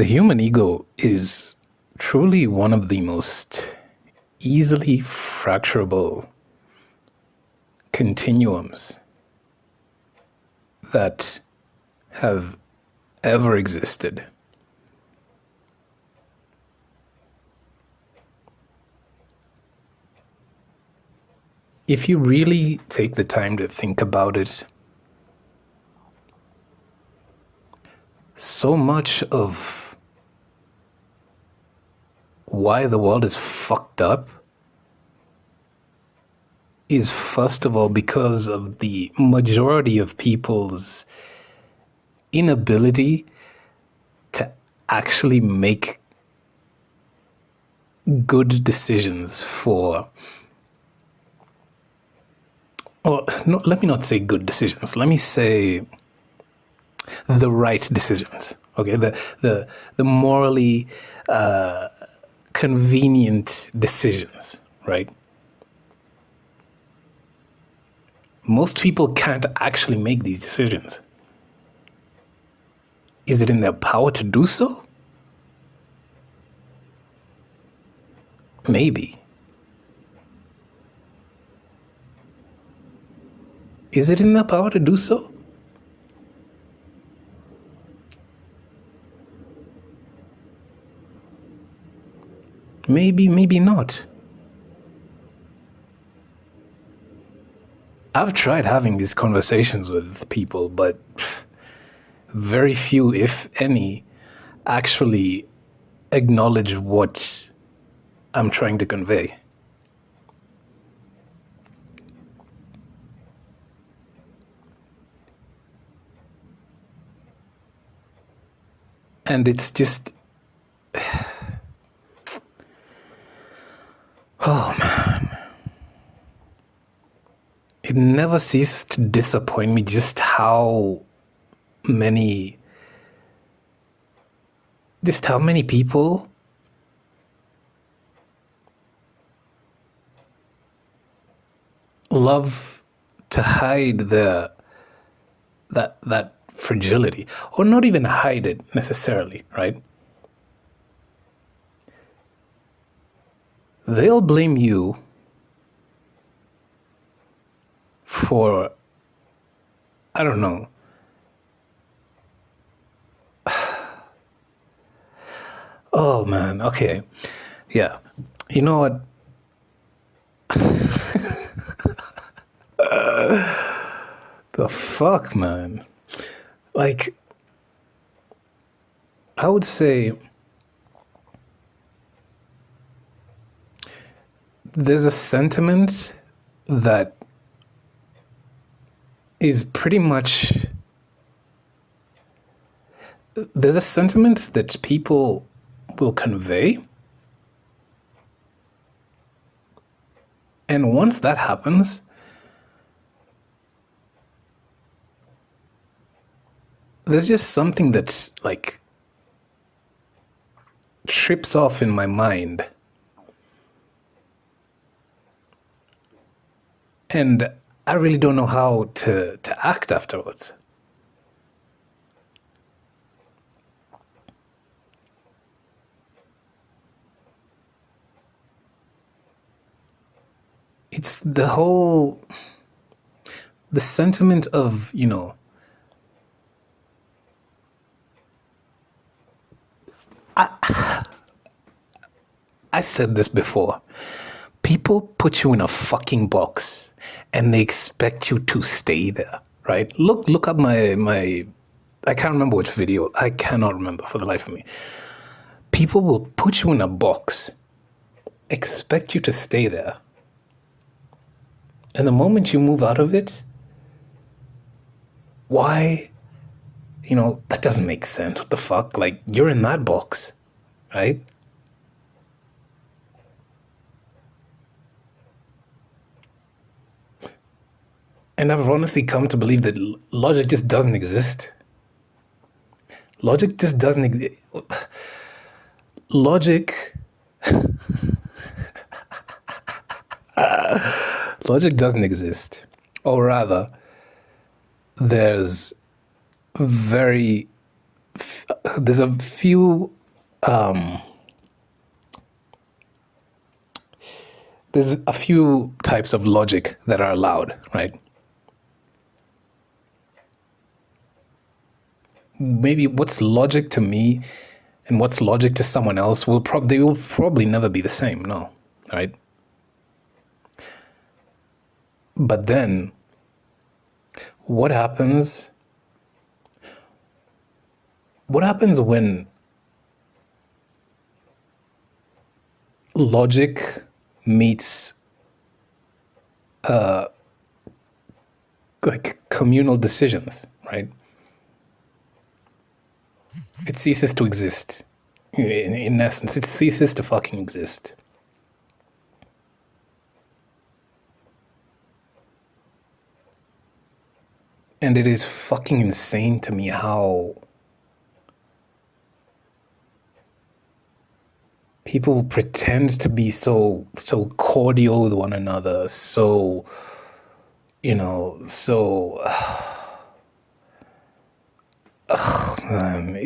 The human ego is truly one of the most easily fracturable continuums that have ever existed. If you really take the time to think about it, so much of why the world is fucked up is, first of all, because of the majority of people's inability to actually make good decisions for, or no, let me not say good decisions. Let me say the right decisions. Okay, the morally convenient decisions, right? Most people can't actually make these decisions. Is it in their power to do so? Maybe. Is it in their power to do so? Maybe, maybe not. I've tried having these conversations with people, but very few, if any, actually acknowledge what I'm trying to convey. And it's just, oh man, it never ceases to disappoint me just how many people love to hide that fragility, or not even hide it necessarily, right? They'll blame you for, I don't know, oh man, okay, yeah, you know what? The fuck, man. Like, I would say there's a sentiment that is pretty much, there's a sentiment that people will convey, and once that happens, there's just something that like trips off in my mind, and I really don't know how to act afterwards. It's the sentiment of, I said this before. People put you in a fucking box and they expect you to stay there, right? Look up my I can't remember which video. I cannot remember for the life of me. People will put you in a box, expect you to stay there. And the moment you move out of it, why? That doesn't make sense. What the fuck? Like, you're in that box, right? And I've honestly come to believe that logic just doesn't exist. Logic just doesn't exist. Logic. Logic doesn't exist. Or rather, there's very there's a few there's a few types of logic that are allowed, right? Maybe what's logic to me and what's logic to someone else they will probably never be the same, no, right? But then what happens when logic meets like communal decisions, right? It ceases to exist. In essence, it ceases to fucking exist. And it is fucking insane to me how people pretend to be so cordial with one another, so so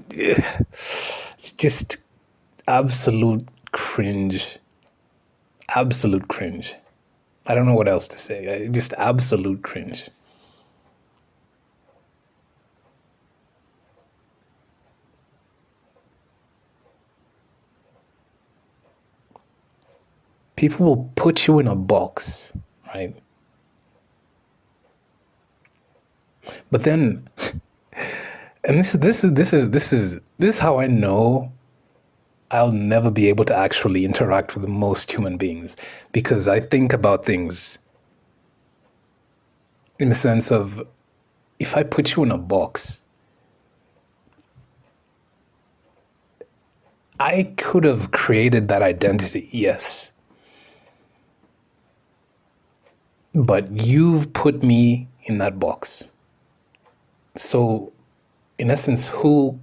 it's just absolute cringe. Absolute cringe. I don't know what else to say. Just absolute cringe. People will put you in a box, right? But then, and this is how I know I'll never be able to actually interact with most human beings, because I think about things in the sense of, if I put you in a box, I could have created that identity, yes. But you've put me in that box. So, in essence, who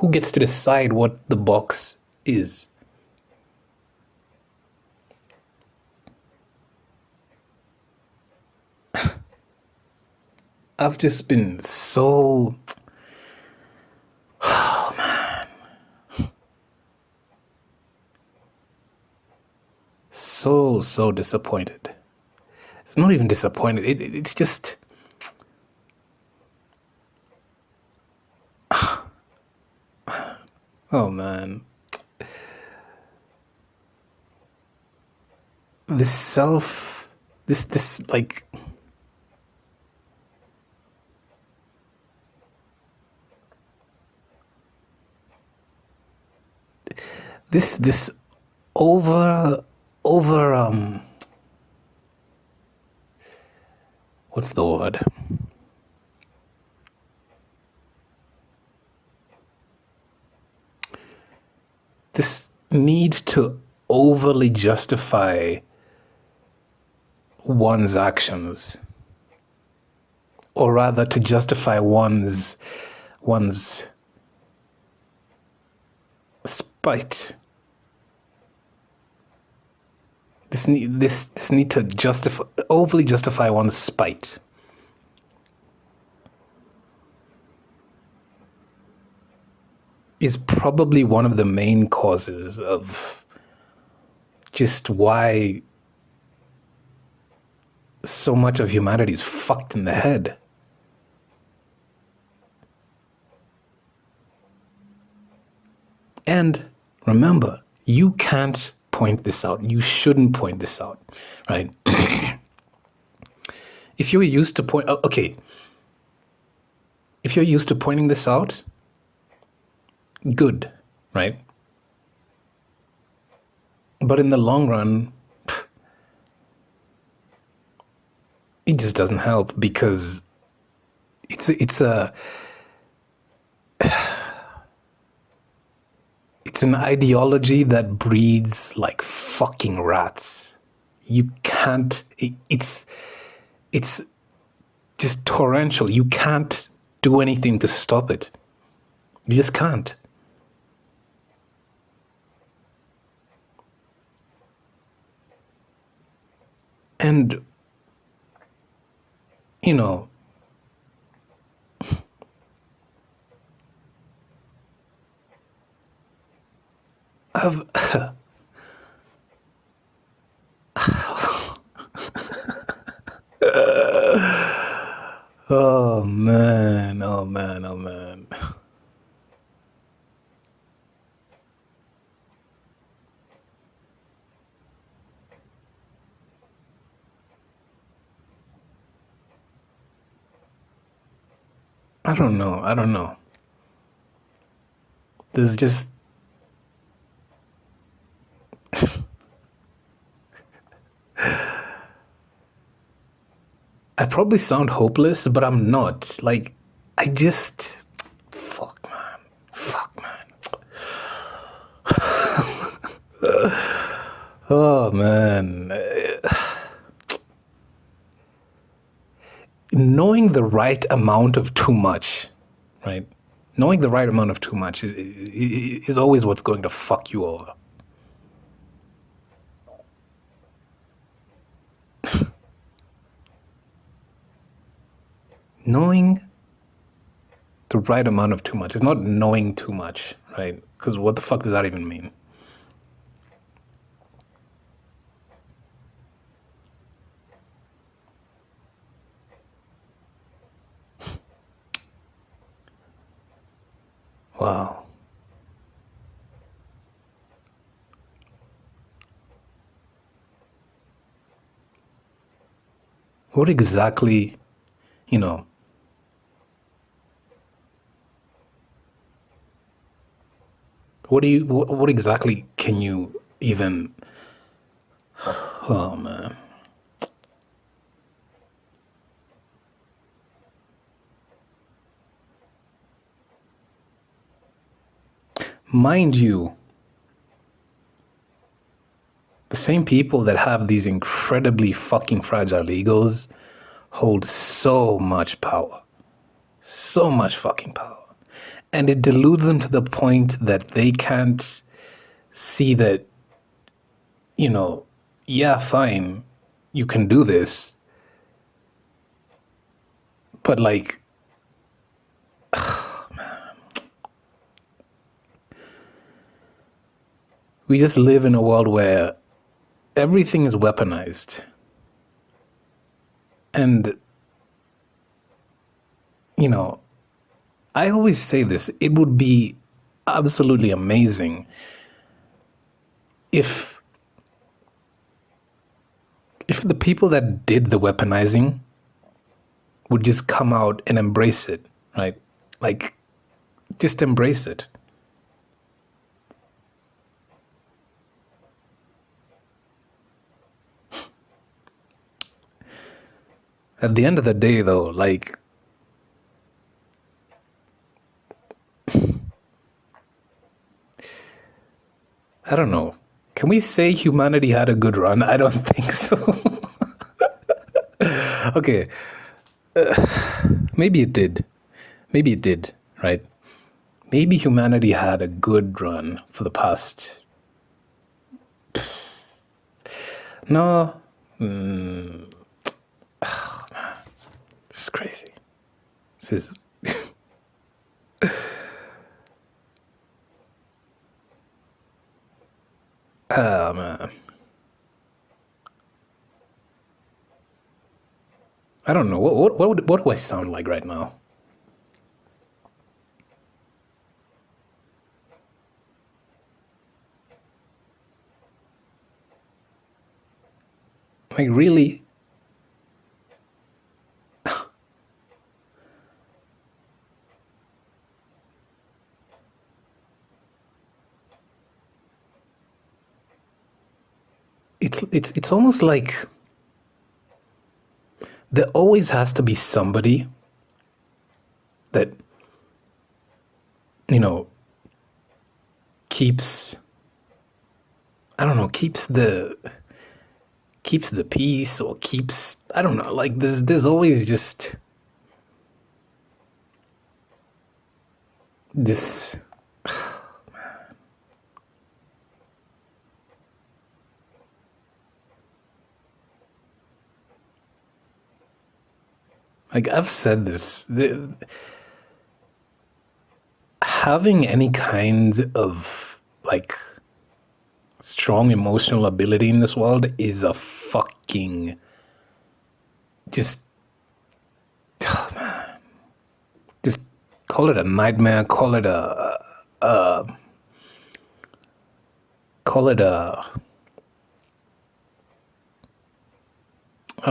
gets to decide what the box is? I've just been so, so disappointed. It's not even disappointed. It's just, oh man, this self, this like, this over over what's the word? This need to overly justify one's actions, or rather to justify one's spite. This need to overly justify one's spite is probably one of the main causes of just why so much of humanity is fucked in the head. And remember, you can't point this out. You shouldn't point this out, right? If you're used to if you're used to pointing this out, good, right? But in the long run, it just doesn't help, because it's an ideology that breeds like fucking rats. You can't. It's just torrential. You can't do anything to stop it. You just can't. And you know, I've oh man, oh man, oh man. I don't know. I don't know. There's just I probably sound hopeless, but I'm not. Like I just fuck man. Fuck man. Oh man. Knowing the right amount of too much, right? Knowing the right amount of too much is always what's going to fuck you over. Knowing the right amount of too much. It's not knowing too much, right? Because what the fuck does that even mean? Wow. What exactly, you know, what exactly can you even, oh man. Mind you, the same people that have these incredibly fucking fragile egos hold so much power. So much fucking power. And it deludes them to the point that they can't see that, you know, yeah, fine, you can do this, but like, we just live in a world where everything is weaponized. And, you know, I always say this, it would be absolutely amazing if the people that did the weaponizing would just come out and embrace it, right? Like, just embrace it. At the end of the day, though, like, I don't know. Can we say humanity had a good run? I don't think so. Okay, maybe it did. Maybe it did, right? Maybe humanity had a good run for the past. No, this is crazy. This is. Ah, man. I don't know. What do I sound like right now? Like, really? It's almost like there always has to be somebody that, you know, keeps, I don't know, keeps the peace, or keeps, I don't know, like there's always just this. Like, I've said this, having any kind of, like, strong emotional ability in this world is a fucking just just call it a nightmare, call it a I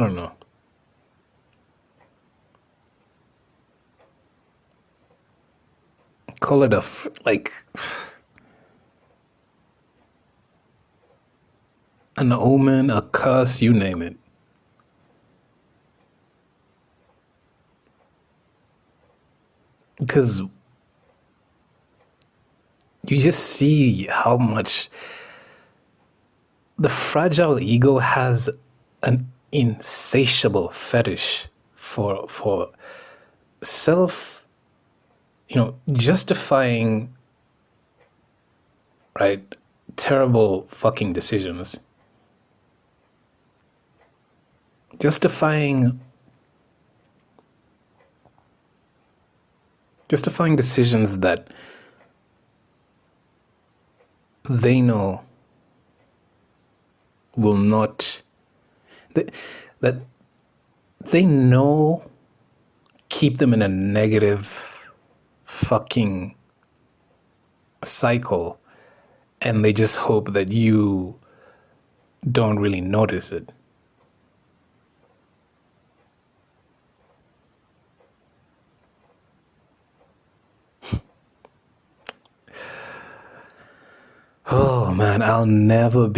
don't know. Call it like an omen, a curse, you name it. Because you just see how much the fragile ego has an insatiable fetish for self, justifying, right, terrible fucking decisions, justifying decisions that they know will not, that they know keep them in a negative fucking cycle, and they just hope that you don't really notice it. Oh man, I'll never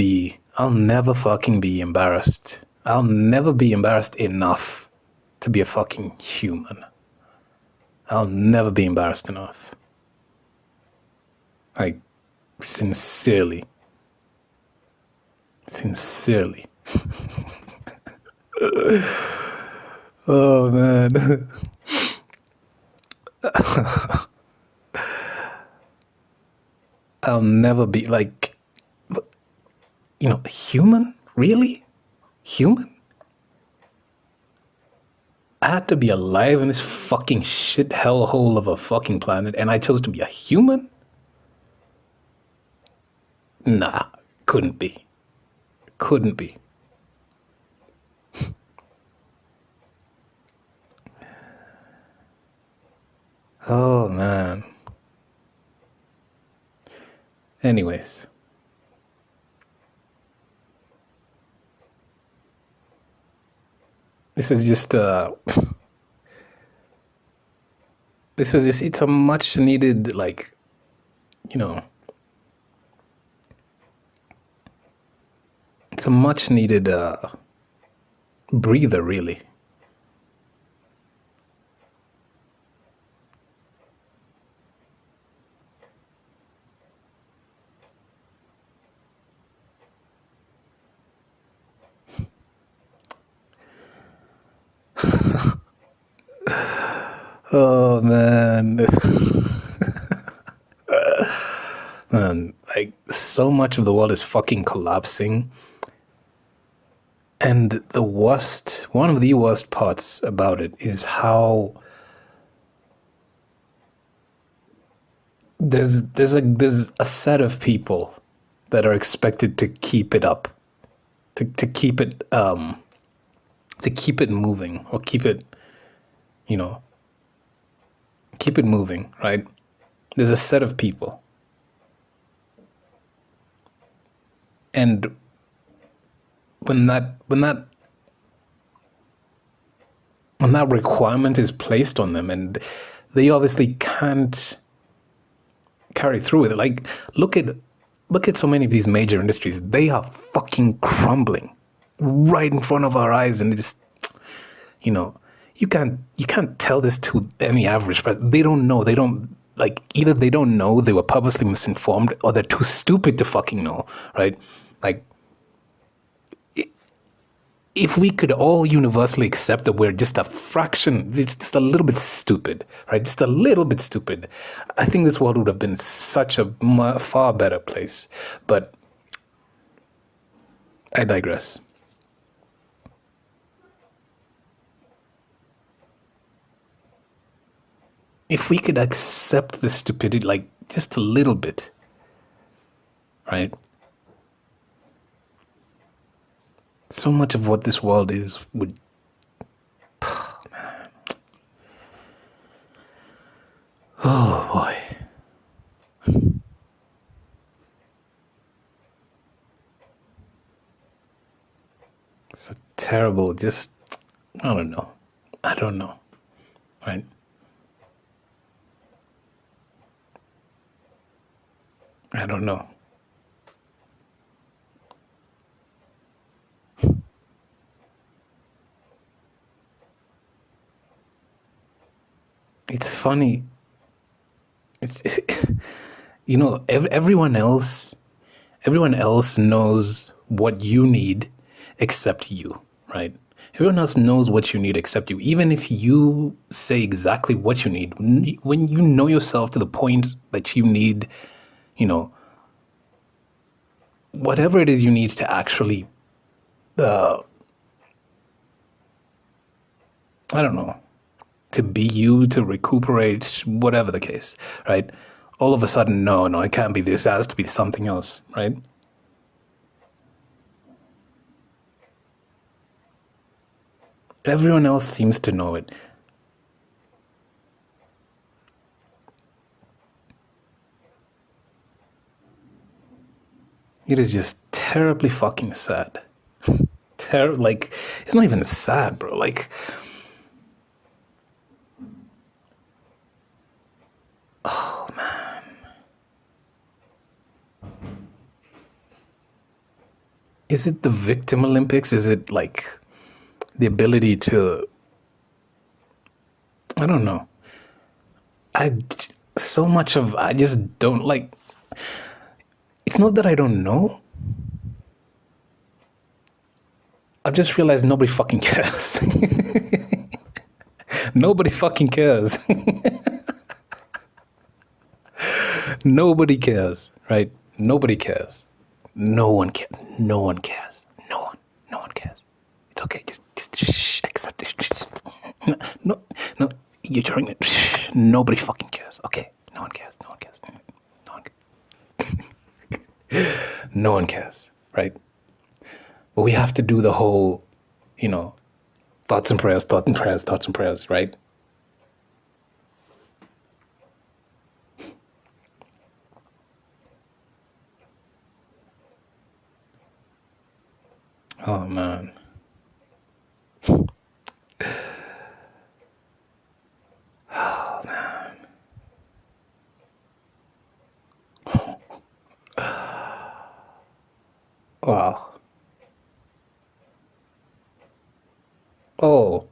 fucking be embarrassed. I'll never be embarrassed enough to be a fucking human. I'll never be embarrassed enough. Like, sincerely. Oh man. I'll never be like, human? Really? Human? I had to be alive in this fucking shit hellhole of a fucking planet, and I chose to be a human? Nah, couldn't be. Couldn't be. Oh man. Anyways. This is just it's a much needed, like, it's a much needed breather, really. Oh man. Man, like, so much of the world is fucking collapsing. And one of the worst parts about it is how there's a set of people that are expected to keep it up, to keep it moving, or keep it moving, right? There's a set of people, and when that requirement is placed on them, and they obviously can't carry through with it. Like, look at so many of these major industries. They are fucking crumbling right in front of our eyes, and it just, you can't tell this to any average, but they don't know. They don't, like, either they don't know, they were purposely misinformed, or they're too stupid to fucking know, right? Like, if we could all universally accept that we're just a fraction, it's just a little bit stupid, right? Just a little bit stupid, I think this world would have been such a far better place. But I digress. If we could accept the stupidity, like, just a little bit, right? So much of what this world is would. Oh boy. It's a terrible, just. I don't know. I don't know. Right? I don't know. It's funny. It's everyone else knows what you need except you, right? Everyone else knows what you need except you. Even if you say exactly what you need, when you know yourself to the point that you need, you know, whatever it is you need to actually, uh, I don't know, to be you, to recuperate, whatever the case, right? All of a sudden, no, it can't be this. It has to be something else, right? Everyone else seems to know it. It is just terribly fucking sad. Like, it's not even sad, bro. Like, oh man. Is it the victim Olympics? Is it like the ability to, I don't know. I so much of I just don't like. It's not that I don't know. I've just realized nobody fucking cares. Nobody fucking cares. Nobody cares, right? Nobody cares. No one cares. No one cares. No one cares. It's okay. Just shh, accept it. No, no. You're trying to. Shh, nobody fucking cares. Okay. No one cares. No one cares. No one. No one cares, right? But we have to do the whole, thoughts and prayers, thoughts and prayers, thoughts and prayers, right? Oh man. Oh man. Wow. Oh,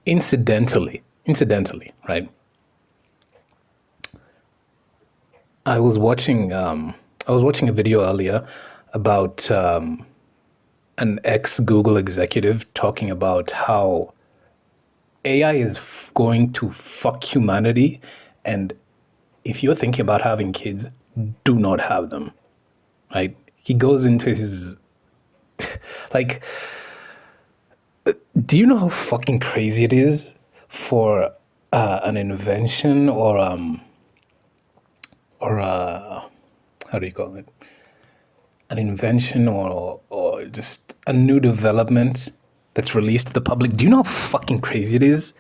incidentally, right? I was watching a video earlier about an ex Google executive talking about how AI is going to fuck humanity, and if you're thinking about having kids, do not have them. Right? He goes into his like. Do you know how fucking crazy it is for an invention or how do you call it? An invention or just a new development that's released to the public. Do you know how fucking crazy it is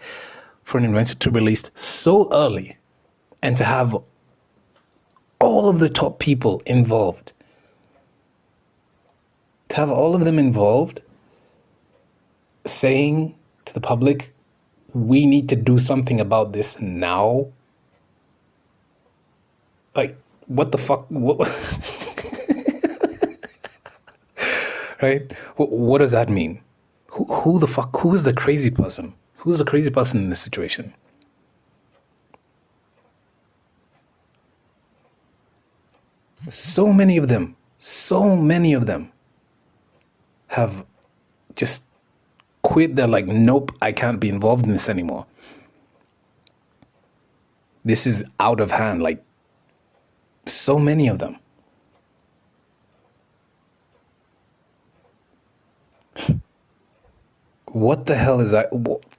for an invention to be released so early and to have all of the top people involved? To have all of them involved saying to the public, we need to do something about this now. Like, what the fuck? What, right? What does that mean? Who the fuck? Who's the crazy person? Who's the crazy person in this situation? So many of them have just quit. They're like, nope, I can't be involved in this anymore. This is out of hand. Like, so many of them. What the hell is that?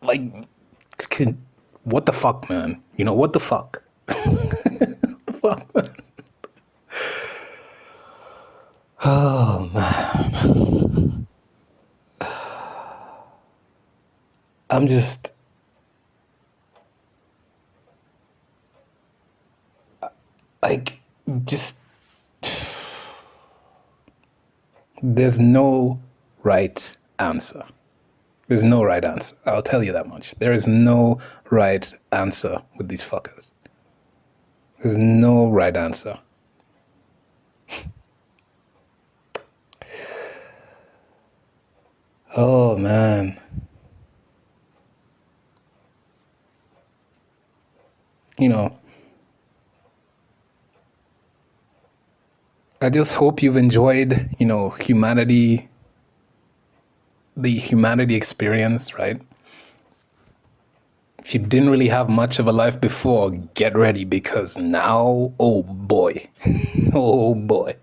Like, what the fuck, man? What the fuck? What the fuck, man? Oh, man. I'm just, like, just, there's no right answer. There's no right answer. I'll tell you that much. There is no right answer with these fuckers. There's no right answer. Oh, man. You know, I just hope you've enjoyed, humanity, the humanity experience, right? If you didn't really have much of a life before, get ready because now, oh boy, oh boy.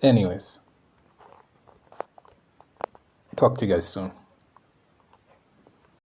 Anyways, talk to you guys soon.